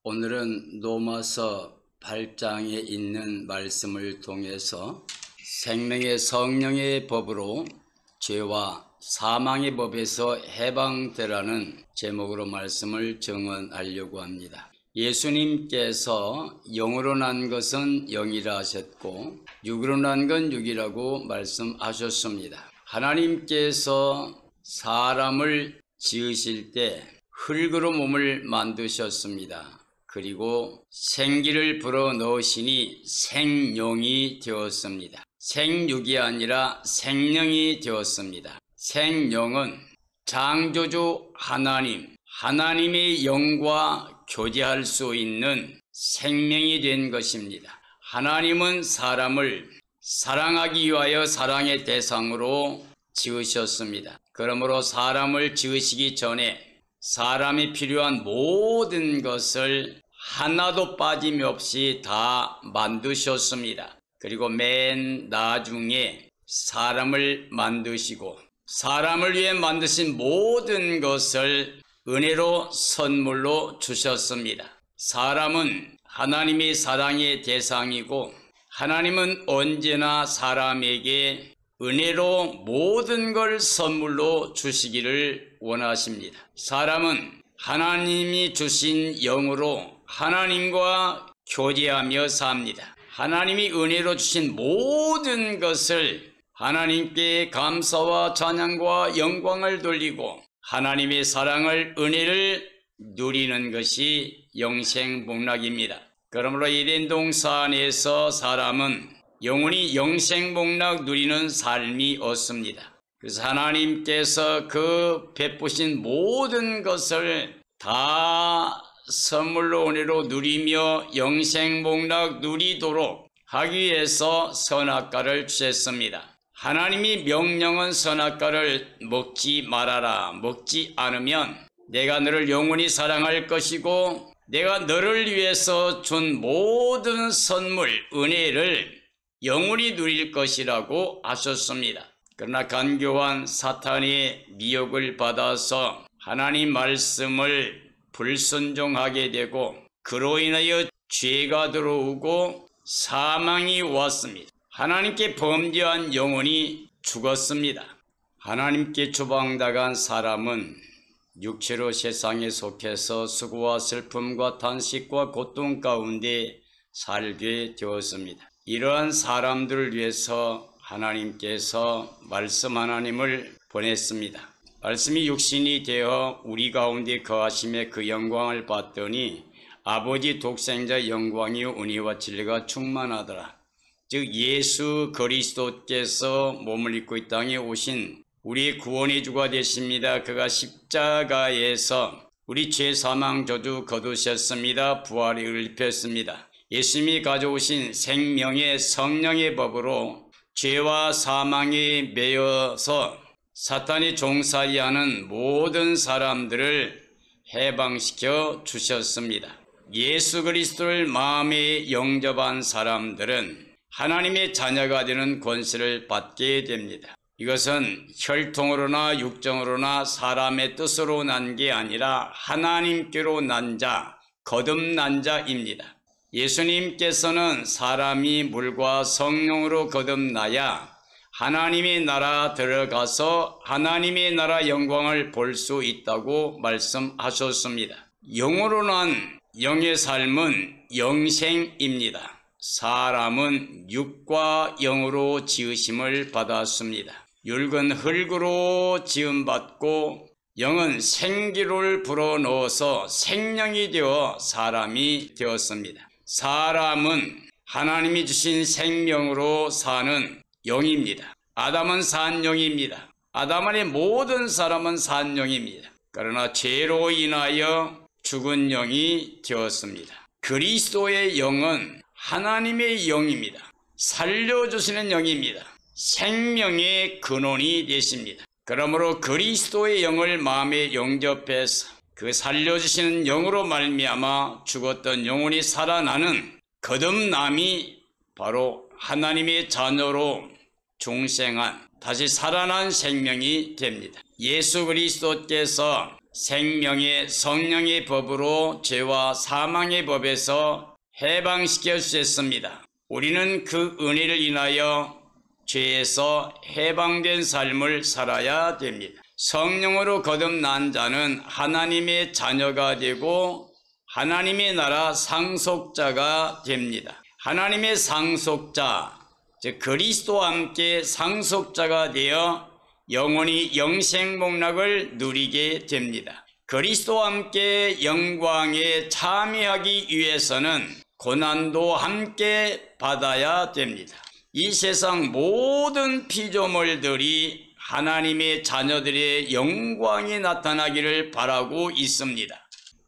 오늘은 로마서 8장에 있는 말씀을 통해서 생명의 성령의 법으로 죄와 사망의 법에서 해방되라는 제목으로 말씀을 증언하려고 합니다. 예수님께서 영으로 난 것은 영이라 하셨고 육으로 난 건 육이라고 말씀하셨습니다. 하나님께서 사람을 지으실 때 흙으로 몸을 만드셨습니다. 그리고 생기를 불어넣으시니 생용이 되었습니다. 생육이 아니라 생명이 되었습니다. 생명은 창조주 하나님의 영과 교제할 수 있는 생명이 된 것입니다. 하나님은 사람을 사랑하기 위하여 사랑의 대상으로 지으셨습니다. 그러므로 사람을 지으시기 전에 사람이 필요한 모든 것을 하나도 빠짐없이 다 만드셨습니다. 그리고 맨 나중에 사람을 만드시고 사람을 위해 만드신 모든 것을 은혜로 선물로 주셨습니다. 사람은 하나님의 사랑의 대상이고 하나님은 언제나 사람에게 은혜로 모든 걸 선물로 주시기를 원하십니다. 사람은 하나님이 주신 영으로 하나님과 교제하며 삽니다. 하나님이 은혜로 주신 모든 것을 하나님께 감사와 찬양과 영광을 돌리고 하나님의 사랑을 은혜를 누리는 것이 영생복락입니다. 그러므로 에덴 동산에서 사람은 영원히 영생복락 누리는 삶이 없습니다. 그래서 하나님께서 그 베푸신 모든 것을 다 선물로 은혜로 누리며 영생복락 누리도록 하기 위해서 선악과를 주셨습니다. 하나님이 명령은 선악과를 먹지 말아라. 먹지 않으면 내가 너를 영원히 사랑할 것이고 내가 너를 위해서 준 모든 선물, 은혜를 영원히 누릴 것이라고 하셨습니다. 그러나 간교한 사탄의 미혹을 받아서 하나님 말씀을 불순종하게 되고 그로 인하여 죄가 들어오고 사망이 왔습니다. 하나님께 범죄한 영혼이 죽었습니다. 하나님께 추방당한 사람은 육체로 세상에 속해서 수고와 슬픔과 탄식과 고통 가운데 살게 되었습니다. 이러한 사람들을 위해서 하나님께서 말씀 하나님을 보냈습니다. 말씀이 육신이 되어 우리 가운데 거하심에 그 영광을 봤더니 아버지 독생자 영광이요 은혜와 진리가 충만하더라. 즉 예수 그리스도께서 몸을 입고 이 땅에 오신 우리의 구원의 주가 되십니다. 그가 십자가에서 우리 죄 사망 저주 거두셨습니다. 부활의 의를 입혔습니다. 예수님이 가져오신 생명의 성령의 법으로 죄와 사망에 매여서 사탄이 종살이하는 모든 사람들을 해방시켜 주셨습니다. 예수 그리스도를 마음에 영접한 사람들은 하나님의 자녀가 되는 권세를 받게 됩니다. 이것은 혈통으로나 육정으로나 사람의 뜻으로 난 게 아니라 하나님께로 난 자, 거듭난 자입니다. 예수님께서는 사람이 물과 성령으로 거듭나야 하나님의 나라 들어가서 하나님의 나라 영광을 볼 수 있다고 말씀하셨습니다. 영으로 난 영의 삶은 영생입니다. 사람은 육과 영으로 지으심을 받았습니다. 육은 흙으로 지음받고 영은 생기를 불어넣어서 생명이 되어 사람이 되었습니다. 사람은 하나님이 주신 생명으로 사는 영입니다. 아담은 산 영입니다. 아담 안에 모든 사람은 산 영입니다. 그러나 죄로 인하여 죽은 영이 되었습니다. 그리스도의 영은 하나님의 영입니다. 살려주시는 영입니다. 생명의 근원이 되십니다. 그러므로 그리스도의 영을 마음에 영접해서 그 살려주시는 영으로 말미암아 죽었던 영혼이 살아나는 거듭남이 바로 하나님의 자녀로 중생한 다시 살아난 생명이 됩니다. 예수 그리스도께서 생명의 성령의 법으로 죄와 사망의 법에서 해방시켜 주셨습니다. 우리는 그 은혜를 인하여 죄에서 해방된 삶을 살아야 됩니다. 성령으로 거듭난 자는 하나님의 자녀가 되고 하나님의 나라 상속자가 됩니다. 하나님의 상속자, 즉 그리스도와 함께 상속자가 되어 영원히 영생복락을 누리게 됩니다. 그리스도와 함께 영광에 참여하기 위해서는 고난도 함께 받아야 됩니다. 이 세상 모든 피조물들이 하나님의 자녀들의 영광이 나타나기를 바라고 있습니다.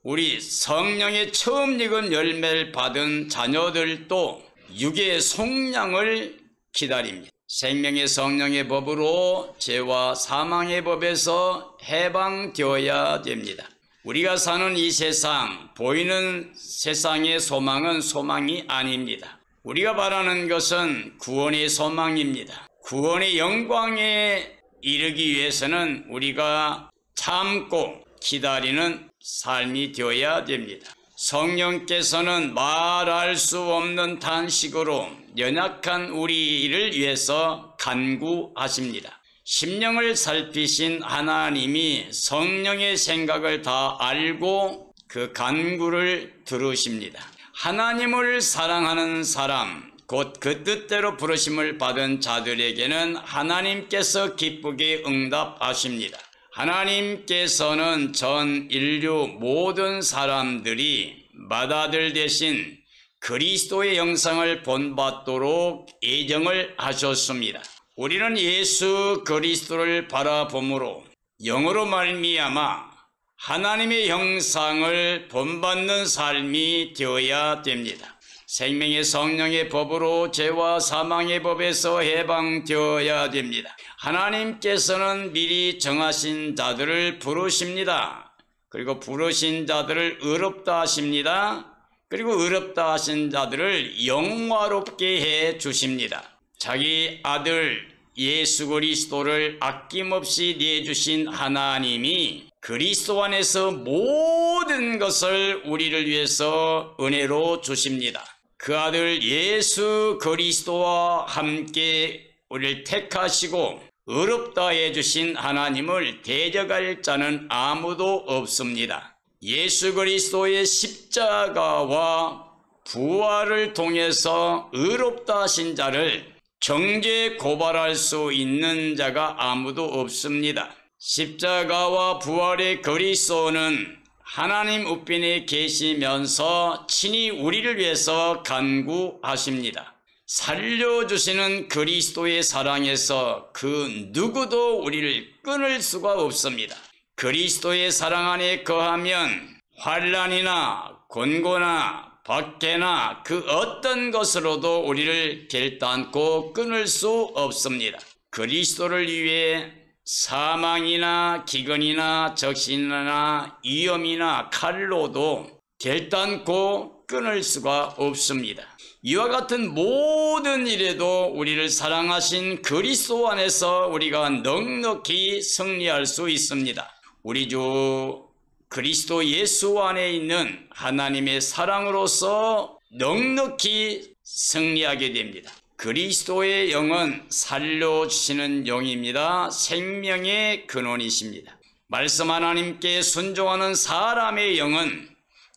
우리 성령의 처음 익은 열매를 받은 자녀들도 육의 속량을 기다립니다. 생명의 성령의 법으로 죄와 사망의 법에서 해방되어야 됩니다. 우리가 사는 이 세상, 보이는 세상의 소망은 소망이 아닙니다. 우리가 바라는 것은 구원의 소망입니다. 구원의 영광에 이르기 위해서는 우리가 참고 기다리는 삶이 되어야 됩니다. 성령께서는 말할 수 없는 탄식으로 연약한 우리를 위해서 간구하십니다. 심령을 살피신 하나님이 성령의 생각을 다 알고 그 간구를 들으십니다. 하나님을 사랑하는 사람, 곧 그 뜻대로 부르심을 받은 자들에게는 하나님께서 기쁘게 응답하십니다. 하나님께서는 전 인류 모든 사람들이 맏아들 대신 그리스도의 형상을 본받도록 예정을 하셨습니다. 우리는 예수 그리스도를 바라봄으로 영으로 말미암아 하나님의 형상을 본받는 삶이 되어야 됩니다. 생명의 성령의 법으로 죄와 사망의 법에서 해방되어야 됩니다. 하나님께서는 미리 정하신 자들을 부르십니다. 그리고 부르신 자들을 의롭다 하십니다. 그리고 의롭다 하신 자들을 영화롭게 해 주십니다. 자기 아들 예수 그리스도를 아낌없이 내주신 하나님이 그리스도 안에서 모든 것을 우리를 위해서 은혜로 주십니다. 그 아들 예수 그리스도와 함께 우리를 택하시고 의롭다 해주신 하나님을 대적할 자는 아무도 없습니다. 예수 그리스도의 십자가와 부활을 통해서 의롭다 하신 자를 정죄 고발할 수 있는 자가 아무도 없습니다. 십자가와 부활의 그리스도는 하나님 우편에 계시면서 친히 우리를 위해서 간구하십니다. 살려주시는 그리스도의 사랑에서 그 누구도 우리를 끊을 수가 없습니다. 그리스도의 사랑 안에 거하면 환난이나 곤고나 박해나 그 어떤 것으로도 우리를 결단코 끊을 수 없습니다. 그리스도를 위해 사망이나 기근이나 적신이나 위험이나 칼로도 결단코 끊을 수가 없습니다. 이와 같은 모든 일에도 우리를 사랑하신 그리스도 안에서 우리가 넉넉히 승리할 수 있습니다. 우리 주 그리스도 예수 안에 있는 하나님의 사랑으로서 넉넉히 승리하게 됩니다. 그리스도의 영은 살려주시는 영입니다. 생명의 근원이십니다. 말씀 하나님께 순종하는 사람의 영은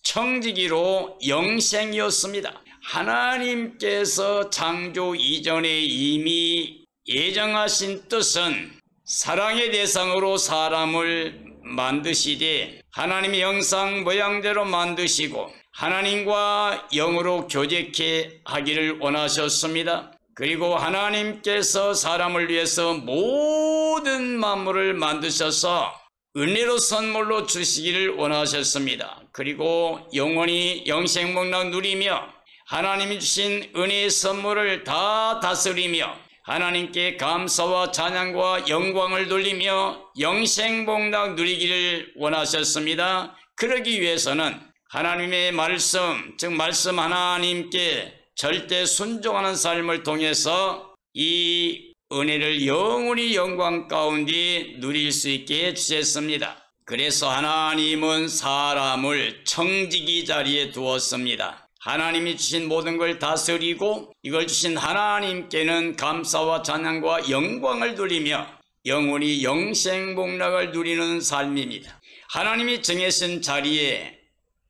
청지기로 영생이었습니다. 하나님께서 창조 이전에 이미 예정하신 뜻은 사랑의 대상으로 사람을 만드시되 하나님의 형상 모양대로 만드시고 하나님과 영으로 교제케 하기를 원하셨습니다. 그리고 하나님께서 사람을 위해서 모든 만물을 만드셔서 은혜로 선물로 주시기를 원하셨습니다. 그리고 영원히 영생복락 누리며 하나님이 주신 은혜의 선물을 다 다스리며 하나님께 감사와 찬양과 영광을 돌리며 영생복락 누리기를 원하셨습니다. 그러기 위해서는 하나님의 말씀, 즉 말씀 하나님께 절대 순종하는 삶을 통해서 이 은혜를 영원히 영광 가운데 누릴 수 있게 해주셨습니다. 그래서 하나님은 사람을 청지기 자리에 두었습니다. 하나님이 주신 모든 걸 다스리고 이걸 주신 하나님께는 감사와 찬양과 영광을 누리며 영원히 영생복락을 누리는 삶입니다. 하나님이 정하신 자리에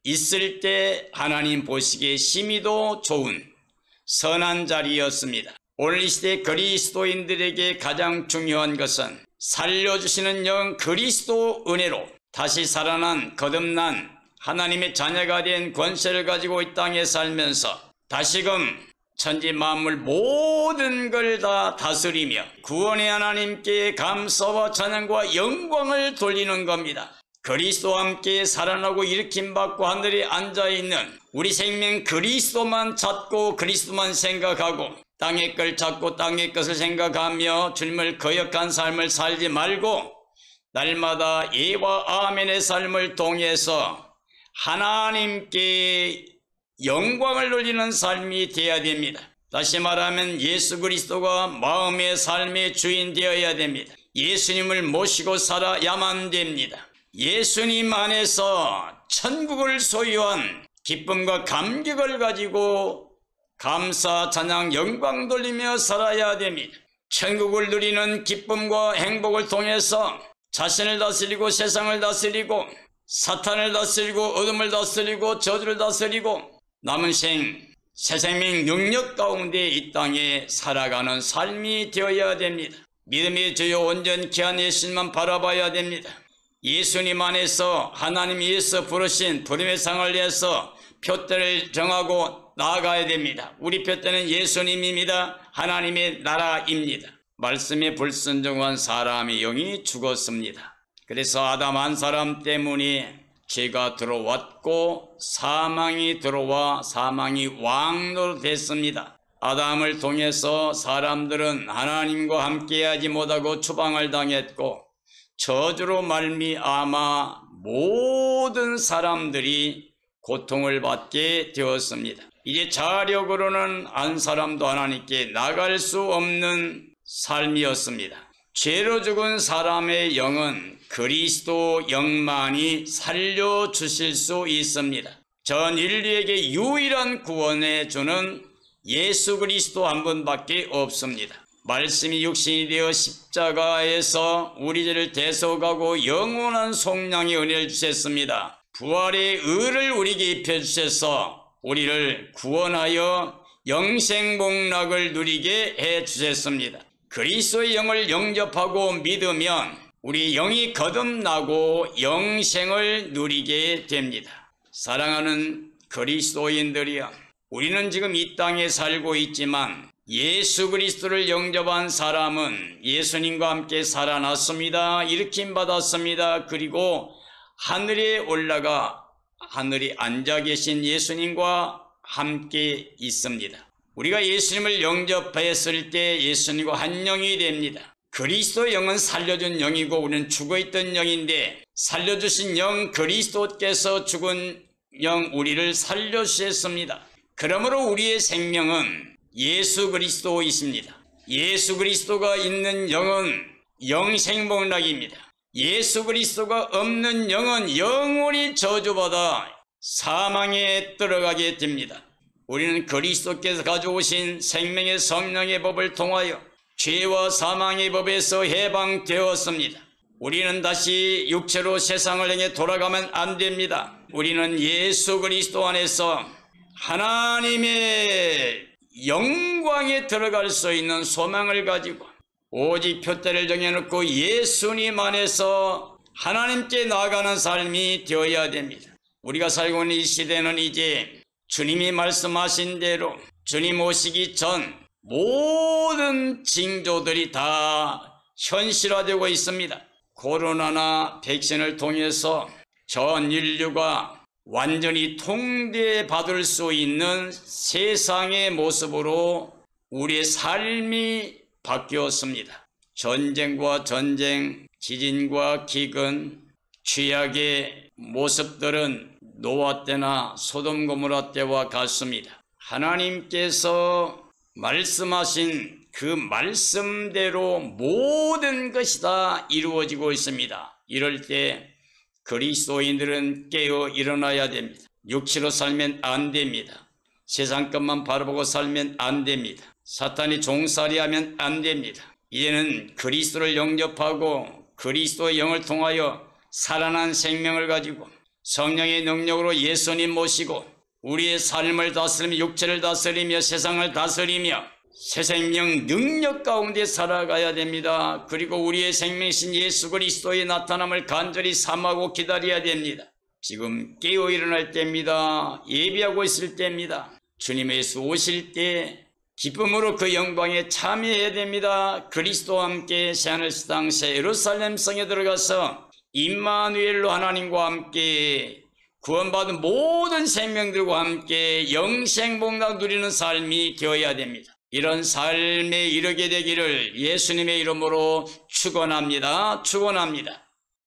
있을 때 하나님 보시기에 심히도 좋은 선한 자리였습니다. 오늘 이 시대 그리스도인들에게 가장 중요한 것은 살려주시는 영 그리스도 은혜로 다시 살아난 거듭난 하나님의 자녀가 된 권세를 가지고 이 땅에 살면서 다시금 천지 만물 모든 걸 다 다스리며 구원의 하나님께 감사와 찬양과 영광을 돌리는 겁니다. 그리스도와 함께 살아나고 일으킴받고 하늘에 앉아있는 우리 생명 그리스도만 찾고 그리스도만 생각하고 땅의 걸 찾고 땅의 것을 생각하며 주님을 거역한 삶을 살지 말고 날마다 예와 아멘의 삶을 통해서 하나님께 영광을 돌리는 삶이 되어야 됩니다. 다시 말하면 예수 그리스도가 마음의 삶의 주인 되어야 됩니다. 예수님을 모시고 살아야만 됩니다. 예수님 안에서 천국을 소유한 기쁨과 감격을 가지고 감사, 찬양, 영광 돌리며 살아야 됩니다. 천국을 누리는 기쁨과 행복을 통해서 자신을 다스리고 세상을 다스리고 사탄을 다스리고 어둠을 다스리고 저주를 다스리고 남은 새 생명 능력 가운데 이 땅에 살아가는 삶이 되어야 됩니다. 믿음의 주요 온전케 한 예수님만 바라봐야 됩니다. 예수님 안에서 하나님께서 부르신 부름의 상을 위해서 표대를 정하고 나아가야 됩니다. 우리 표대는 예수님입니다. 하나님의 나라입니다. 말씀에 불순종한 사람의 영이 죽었습니다. 그래서 아담 한 사람 때문에 죄가 들어왔고 사망이 들어와 사망이 왕노로 됐습니다. 아담을 통해서 사람들은 하나님과 함께하지 못하고 추방을 당했고 저주로 말미암아 모든 사람들이 고통을 받게 되었습니다. 이제 자력으로는 한 사람도 하나님께 나갈 수 없는 삶이었습니다. 죄로 죽은 사람의 영은 그리스도 영만이 살려주실 수 있습니다. 전 인류에게 유일한 구원해 주는 예수 그리스도 한 분밖에 없습니다. 말씀이 육신이 되어 십자가에서 우리 죄를 대속하고 영원한 속량의 은혜를 주셨습니다. 부활의 의를 우리에게 입혀주셔서 우리를 구원하여 영생복락을 누리게 해주셨습니다. 그리스도의 영을 영접하고 믿으면 우리 영이 거듭나고 영생을 누리게 됩니다. 사랑하는 그리스도인들이여, 우리는 지금 이 땅에 살고 있지만 예수 그리스도를 영접한 사람은 예수님과 함께 살아났습니다. 일으킴 받았습니다. 그리고 하늘에 올라가 하늘에 앉아 계신 예수님과 함께 있습니다. 우리가 예수님을 영접했을 때 예수님과 한 영이 됩니다. 그리스도 영은 살려준 영이고 우리는 죽어있던 영인데 살려주신 영 그리스도께서 죽은 영 우리를 살려주셨습니다. 그러므로 우리의 생명은 예수 그리스도이십니다. 예수 그리스도가 있는 영은 영생복락입니다. 예수 그리스도가 없는 영은 영원히 저주받아 사망에 들어가게 됩니다. 우리는 그리스도께서 가져오신 생명의 성령의 법을 통하여 죄와 사망의 법에서 해방되었습니다. 우리는 다시 육체로 세상을 향해 돌아가면 안 됩니다. 우리는 예수 그리스도 안에서 하나님의 영광에 들어갈 수 있는 소망을 가지고 오직 표대를 정해놓고 예수님 안에서 하나님께 나아가는 삶이 되어야 됩니다. 우리가 살고 있는 이 시대는 이제 주님이 말씀하신 대로 주님 오시기 전 모든 징조들이 다 현실화되고 있습니다. 코로나나 백신을 통해서 전 인류가 완전히 통제받을 수 있는 세상의 모습으로 우리의 삶이 바뀌었습니다. 전쟁과 전쟁, 지진과 기근, 죄악의 모습들은 노아 때나 소돔 고모라 때와 같습니다. 하나님께서 말씀하신 그 말씀대로 모든 것이 다 이루어지고 있습니다. 이럴 때 그리스도인들은 깨어 일어나야 됩니다. 육체로 살면 안 됩니다. 세상 것만 바라보고 살면 안 됩니다. 사탄이 종살이하면 안 됩니다. 이제는 그리스도를 영접하고 그리스도의 영을 통하여 살아난 생명을 가지고 성령의 능력으로 예수님 모시고 우리의 삶을 다스리며 육체를 다스리며 세상을 다스리며 새 생명 능력 가운데 살아가야 됩니다. 그리고 우리의 생명이신 예수 그리스도의 나타남을 간절히 삼하고 기다려야 됩니다. 지금 깨어 일어날 때입니다. 예비하고 있을 때입니다. 주님 예수 오실 때 기쁨으로 그 영광에 참여해야 됩니다. 그리스도와 함께 새하늘 새 땅 새 예루살렘 성에 들어가서 임마누엘로 하나님과 함께 구원받은 모든 생명들과 함께 영생복락 누리는 삶이 되어야 됩니다. 이런 삶에 이르게 되기를 예수님의 이름으로 축원합니다. 축원합니다.